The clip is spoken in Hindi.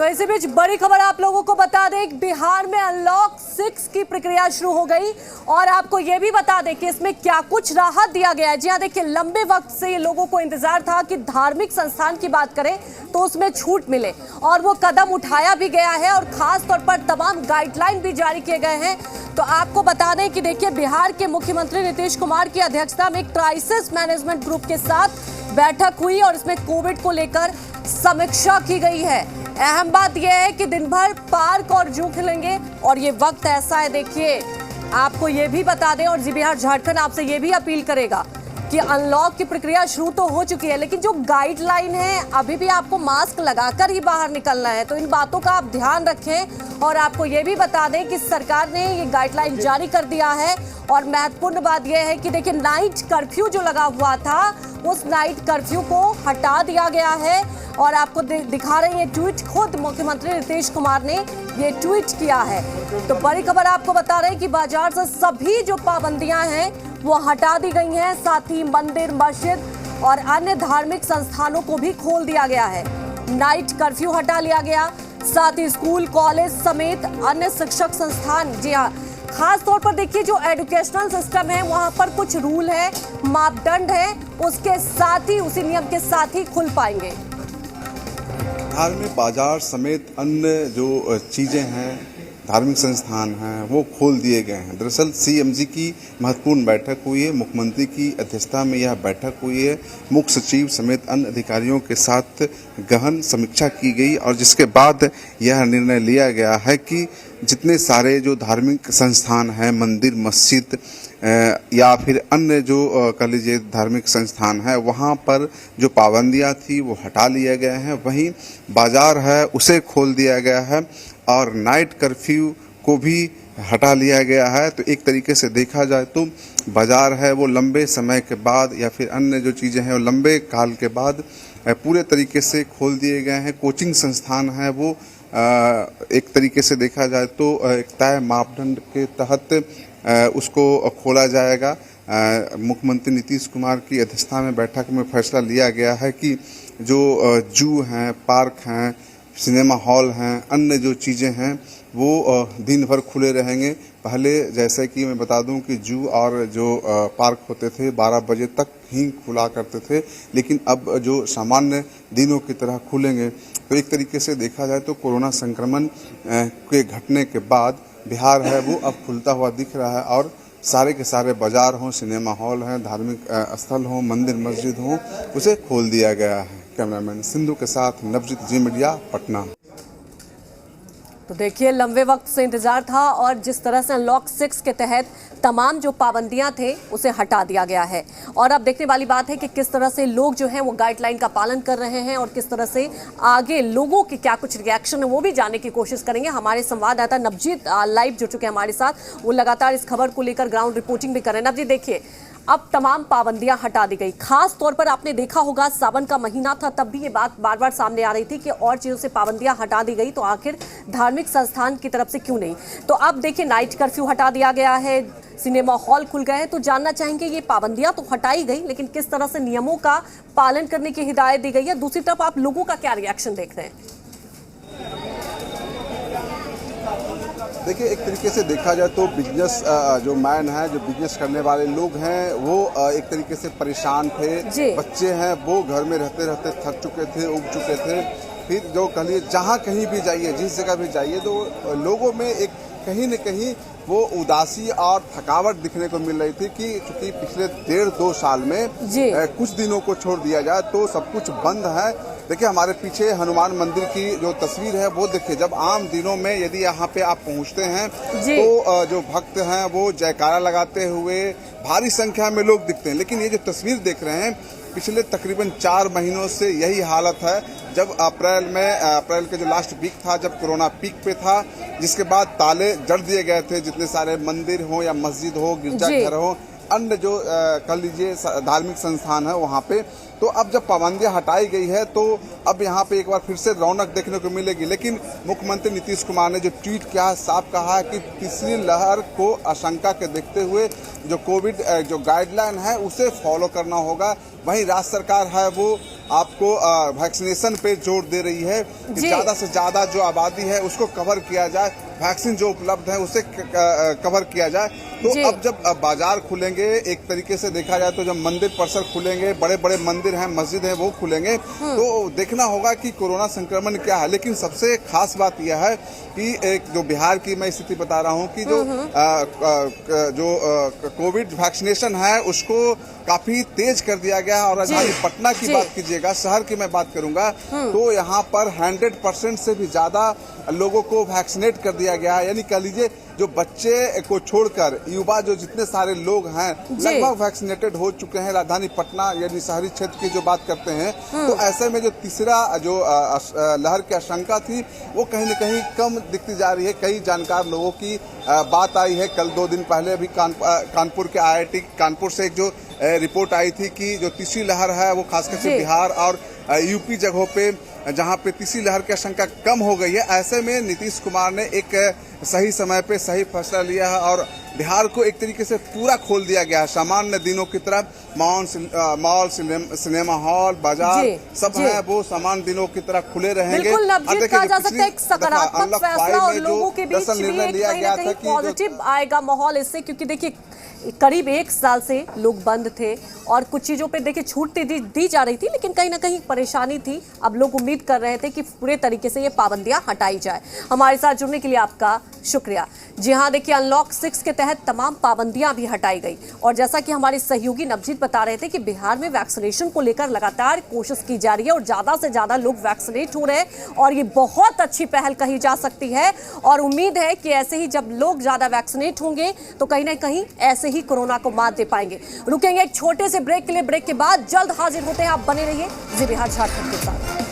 इसी बीच बड़ी खबर आप लोगों को बता दें, बिहार में अनलॉक 6 की प्रक्रिया शुरू हो गई और आपको यह भी बता दें कि इसमें क्या कुछ राहत दिया गया है। जी हां, देखिए लंबे वक्त से ये लोगों को इंतजार था कि धार्मिक संस्थान की बात करें तो उसमें छूट मिले और वो कदम उठाया भी गया है और खास तौर पर तमाम गाइडलाइन भी जारी किए गए हैं। तो आपको बता दें कि देखिए बिहार के मुख्यमंत्री नीतीश कुमार की अध्यक्षता में एक क्राइसिस मैनेजमेंट ग्रुप के साथ बैठक हुई और इसमें कोविड को लेकर समीक्षा की गई है। अहम बात यह है कि दिन भर पार्क और जू खुलेंगे और ये वक्त ऐसा है, देखिए आपको ये भी बता दें और जी बिहार झारखंड आपसे ये भी अपील करेगा कि अनलॉक की प्रक्रिया शुरू तो हो चुकी है, लेकिन जो गाइडलाइन है अभी भी आपको मास्क लगाकर ही बाहर निकलना है। तो इन बातों का आप ध्यान रखें और आपको ये भी बता दें कि सरकार ने ये गाइडलाइन जारी कर दिया है। और महत्वपूर्ण बात यह है कि देखिए नाइट कर्फ्यू जो लगा हुआ था उस नाइट कर्फ्यू को हटा दिया गया है और आपको दिखा रहे हैं ट्वीट, खुद मुख्यमंत्री नीतीश कुमार ने ये ट्वीट किया है। तो बड़ी खबर आपको बता रहे हैं कि बाजार से सभी जो पाबंदियां हैं वो हटा दी गई हैं, साथ ही मंदिर, मस्जिद और अन्य धार्मिक संस्थानों को भी खोल दिया गया है। नाइट कर्फ्यू हटा लिया गया, साथ ही स्कूल, कॉलेज समेत अन्य शिक्षक संस्थान, जी हाँ, खास तौर पर देखिए जो एजुकेशनल सिस्टम है वहां पर कुछ रूल है, मापदंड है, उसके साथ ही उसी नियम के साथ ही खुल पाएंगे। बिहार में बाजार समेत अन्य जो चीज़ें हैं, धार्मिक संस्थान हैं, वो खोल दिए गए हैं। दरअसल सीएमजी की महत्वपूर्ण बैठक हुई है, मुख्यमंत्री की अध्यक्षता में यह बैठक हुई है, मुख्य सचिव समेत अन्य अधिकारियों के साथ गहन समीक्षा की गई और जिसके बाद यह निर्णय लिया गया है कि जितने सारे जो धार्मिक संस्थान हैं, मंदिर, मस्जिद या फिर अन्य जो कह लीजिए धार्मिक संस्थान है, वहाँ पर जो पाबंदियाँ थी वो हटा लिया गया है। वहीं बाजार है उसे खोल दिया गया है और नाइट कर्फ्यू को भी हटा लिया गया है। तो एक तरीके से देखा जाए तो बाजार है वो लंबे समय के बाद या फिर अन्य जो चीज़ें हैं वो लंबे काल के बाद पूरे तरीके से खोल दिए गए हैं। कोचिंग संस्थान है वो एक तरीके से देखा जाए तो एक तय मापदंड के तहत उसको खोला जाएगा। मुख्यमंत्री नीतीश कुमार की अध्यक्षता में बैठक में फैसला लिया गया है कि जो जू हैं, पार्क हैं, सिनेमा हॉल हैं, अन्य जो चीज़ें हैं वो दिन भर खुले रहेंगे। पहले जैसे कि मैं बता दूं कि जू और जो पार्क होते थे 12 बजे तक ही खुला करते थे, लेकिन अब जो सामान्य दिनों की तरह खुलेंगे। तो एक तरीके से देखा जाए तो कोरोना संक्रमण के घटने के बाद बिहार है वो अब खुलता हुआ दिख रहा है और सारे के सारे बाजार हों, सिनेमा हॉल हैं, धार्मिक स्थल हों, मंदिर मस्जिद हों, उसे खोल दिया गया है। कैमरामैन सिंधु के साथ नवजीत, जी मीडिया, पटना। तो देखिए लंबे वक्त से इंतजार था और जिस तरह से अनलॉक 6 के तहत तमाम जो पाबंदियां थे उसे हटा दिया गया है और अब देखने वाली बात है कि किस तरह से लोग जो हैं वो गाइडलाइन का पालन कर रहे हैं और किस तरह से आगे लोगों के क्या कुछ रिएक्शन है वो भी जानने की कोशिश करेंगे। हमारे संवाददाता नवजीत लाइव जुड़ चुके हैं हमारे साथ, वो लगातार इस खबर को लेकर ग्राउंड रिपोर्टिंग भी कर रहे हैं। नवजीत, देखिए अब तमाम पाबंदियां हटा दी गई, खास तौर पर आपने देखा होगा सावन का महीना था तब भी ये बात बार बार सामने आ रही थी कि और चीज़ों से पाबंदियां हटा दी गई तो आखिर धार्मिक संस्थान की तरफ से क्यों नहीं। तो अब देखिए नाइट कर्फ्यू हटा दिया गया है, सिनेमा हॉल खुल गए हैं। तो जानना चाहेंगे ये पाबंदियां तो हटाई गई लेकिन किस तरह से नियमों का पालन करने की हिदायत दी गई है, दूसरी तरफ आप लोगों का क्या रिएक्शन देख रहे हैं? देखिए एक तरीके से देखा जाए तो बिजनेस जो मैन है, जो बिजनेस करने वाले लोग हैं वो एक तरीके से परेशान थे। बच्चे हैं वो घर में रहते रहते थक चुके थे, उब चुके थे। फिर जो कह लिए जहाँ कहीं भी जाइए, जिस जगह भी जाइए तो लोगों में एक कहीं न कहीं वो उदासी और थकावट दिखने को मिल रही थी कि चूंकि पिछले 1.5-2 साल में कुछ दिनों को छोड़ दिया जाए तो सब कुछ बंद है। देखिए हमारे पीछे हनुमान मंदिर की जो तस्वीर है वो देखिए, जब आम दिनों में यदि यहाँ पे आप पहुँचते हैं तो जो भक्त हैं वो जयकारा लगाते हुए भारी संख्या में लोग दिखते हैं। लेकिन ये जो तस्वीर देख रहे हैं पिछले तकरीबन 4 महीनों से यही हालत है। जब अप्रैल के जो लास्ट वीक था, जब कोरोना पीक पे था, जिसके बाद ताले जड़ दिए गए थे जितने सारे मंदिर हो या मस्जिद हो, गिरजाघर हो, अन्य जो कह लीजिए धार्मिक संस्थान है वहाँ पे। तो अब जब पाबंदियां हटाई गई है तो अब यहाँ पे एक बार फिर से रौनक देखने को मिलेगी। लेकिन मुख्यमंत्री नीतीश कुमार ने जो ट्वीट किया है, साफ कहा है कि तीसरी लहर को आशंका के देखते हुए जो कोविड जो गाइडलाइन है उसे फॉलो करना होगा। वहीं राज्य सरकार है वो आपको वैक्सीनेशन पे जोर दे रही है कि जी। ज्यादा से ज्यादा जो आबादी है उसको कवर किया जाए, वैक्सीन जो उपलब्ध है उसे कवर किया जाए। तो जी। अब जब बाजार खुलेंगे, एक तरीके से देखा जाए तो जब मंदिर परिसर खुलेंगे, बड़े बड़े मंदिर हैं, मस्जिद हैं, वो खुलेंगे, तो देखना होगा कि कोरोना संक्रमण क्या है। लेकिन सबसे खास बात यह है कि एक जो बिहार की मैं स्थिति बता रहा हूं कि जो कोविड वैक्सीनेशन है उसको काफी तेज कर दिया गया है। और राजधानी पटना की बात कीजिएगा, शहर की मैं बात करूंगा, तो यहाँ पर 100% से भी ज्यादा लोगों को वैक्सीनेट कर दिया गया है। यानी कह लीजिए जो बच्चे को छोड़कर युवा जो जितने सारे लोग हैं लगभग वैक्सीनेटेड हो चुके हैं राजधानी पटना यानी शहरी क्षेत्र की जो बात करते हैं। तो ऐसे में जो तीसरा जो लहर की आशंका थी वो कहीं न कहीं कम दिखती जा रही है। कई जानकार लोगों की बात आई है। कल 2 दिन पहले अभी कानपुर के IIT कानपुर से एक जो रिपोर्ट आई थी कि जो तीसरी लहर है वो खासकर से बिहार और यूपी जगहों पे जहां पे तीसरी लहर की आशंका कम हो गई है। ऐसे में नीतीश कुमार ने एक सही समय पे सही फैसला लिया है और बिहार को एक तरीके से पूरा खोल दिया गया है। सामान्य दिनों की तरह मॉल, सिनेमा हॉल, बाजार सब है वो सामान्य दिनों की तरह खुले रहेंगे। बिल्कुल नवजीत, कहा जा सकता है एक सकारात्मक फैसला और लोगों के बीच भी एक कहीं ना कहीं पॉजिटिव आएगा माहौल इससे, क्योंकि देखिए करीब 1 साल से लोग बंद थे और कुछ चीज़ों पे देखिए छूट दी जा रही थी, लेकिन कहीं ना कहीं परेशानी थी। अब लोग उम्मीद कर रहे थे कि पूरे तरीके से ये पाबंदियां हटाई जाए। हमारे साथ जुड़ने के लिए आपका शुक्रिया। जी हाँ, देखिए अनलॉक 6 के तहत तमाम पाबंदियां भी हटाई गई और जैसा कि हमारे सहयोगी नवजीत बता रहे थे कि बिहार में वैक्सीनेशन को लेकर लगातार कोशिश की जा रही है और ज़्यादा से ज़्यादा लोग वैक्सीनेट हो रहे हैं और ये बहुत अच्छी पहल कही जा सकती है। और उम्मीद है कि ऐसे ही जब लोग ज़्यादा वैक्सीनेट होंगे तो कहीं ना कहीं ऐसे ही कोरोना को मात दे पाएंगे। रुकेंगे एक छोटे से ब्रेक के लिए, ब्रेक के बाद जल्द हाजिर होते हैं। आप बने रहिए जी बिहार झारखंड के साथ।